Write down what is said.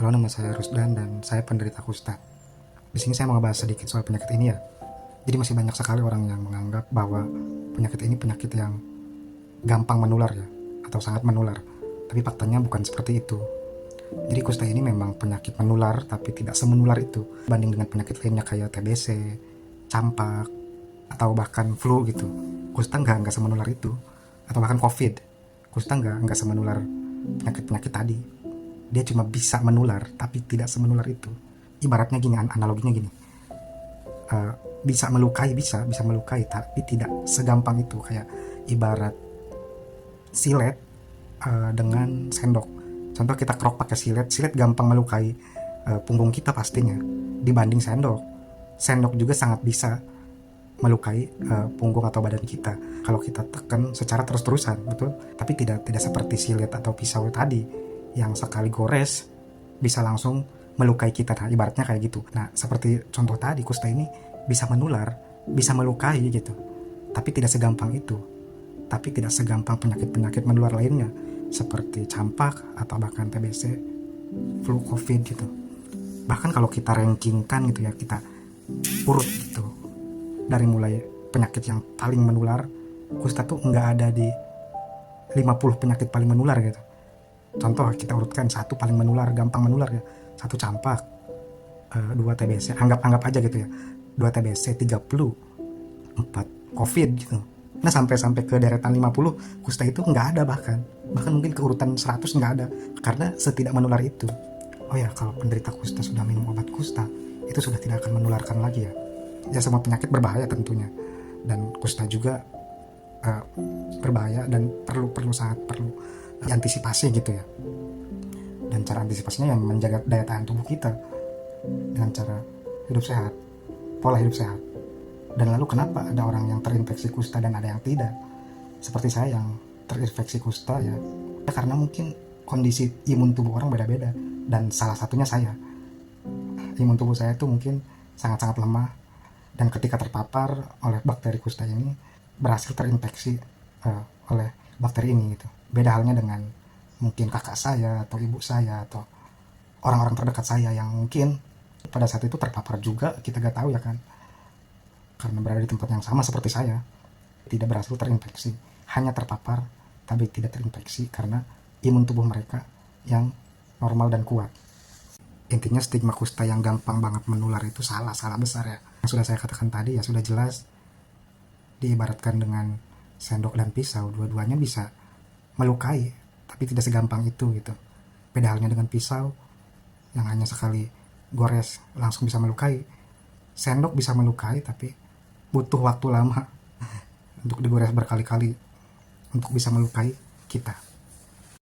Halo, nama saya Rusdan dan saya penderita kusta. Di sini saya mau ngebahas sedikit soal penyakit ini ya. Jadi masih banyak sekali orang yang menganggap bahwa penyakit ini penyakit yang gampang menular ya, atau sangat menular. Tapi faktanya bukan seperti itu. Jadi kusta ini memang penyakit menular, tapi tidak semenular itu. Banding dengan penyakit lainnya kayak TBC, campak, atau bahkan flu gitu. Kusta nggak semenular itu. Atau bahkan COVID. Kusta nggak semenular penyakit-penyakit tadi. Dia cuma bisa menular tapi tidak semenular itu. Ibaratnya gini, analoginya gini, bisa melukai, bisa melukai tapi tidak segampang itu. Kayak ibarat silet dengan sendok. Contoh kita kerok pakai silet gampang melukai punggung kita pastinya, dibanding sendok juga sangat bisa melukai punggung atau badan kita kalau kita tekan secara terus-terusan, betul. Tapi tidak seperti silet atau pisau tadi yang sekali gores bisa langsung melukai kita. Nah, ibaratnya kayak gitu. Nah, seperti contoh tadi, kusta ini bisa menular, bisa melukai gitu, tapi tidak segampang itu. Tapi tidak segampang penyakit-penyakit menular lainnya seperti campak atau bahkan TBC, flu, COVID gitu. Bahkan kalau kita rankingkan gitu ya, kita urut gitu, dari mulai penyakit yang paling menular, kusta tuh nggak ada di 50 penyakit paling menular gitu. Contoh kita urutkan, 1 paling menular, gampang menular ya, 1 campak, 2 TBC, anggap aja gitu ya, 2 TBC, 3 flu, 4 COVID gitu. Nah, sampai ke deretan 50 kusta itu nggak ada, bahkan mungkin ke urutan 100 nggak ada, karena setidak menular itu. Oh ya, kalau penderita kusta sudah minum obat kusta, itu sudah tidak akan menularkan lagi ya. Ya, semua penyakit berbahaya tentunya, dan kusta juga berbahaya dan sangat perlu diantisipasi gitu ya. Dan cara antisipasinya yang menjaga daya tahan tubuh kita dengan cara hidup sehat, pola hidup sehat. Dan lalu kenapa ada orang yang terinfeksi kusta dan ada yang tidak? Seperti saya yang terinfeksi kusta ya karena mungkin kondisi imun tubuh orang beda-beda, dan salah satunya saya. Imun tubuh saya itu mungkin sangat-sangat lemah, dan ketika terpapar oleh bakteri kusta ini berhasil terinfeksi oleh bakteri ini gitu. Beda halnya dengan mungkin kakak saya atau ibu saya atau orang-orang terdekat saya yang mungkin pada saat itu terpapar juga, kita gak tahu ya kan, karena berada di tempat yang sama seperti saya, tidak berhasil terinfeksi, hanya terpapar tapi tidak terinfeksi karena imun tubuh mereka yang normal dan kuat. Intinya stigma kusta yang gampang banget menular itu salah besar ya. Yang sudah saya katakan tadi ya sudah jelas, diibaratkan dengan sendok dan pisau, dua-duanya bisa melukai tapi tidak segampang itu gitu. Beda halnya dengan pisau yang hanya sekali gores langsung bisa melukai. Sendok bisa melukai tapi butuh waktu lama untuk digores berkali-kali untuk bisa melukai kita.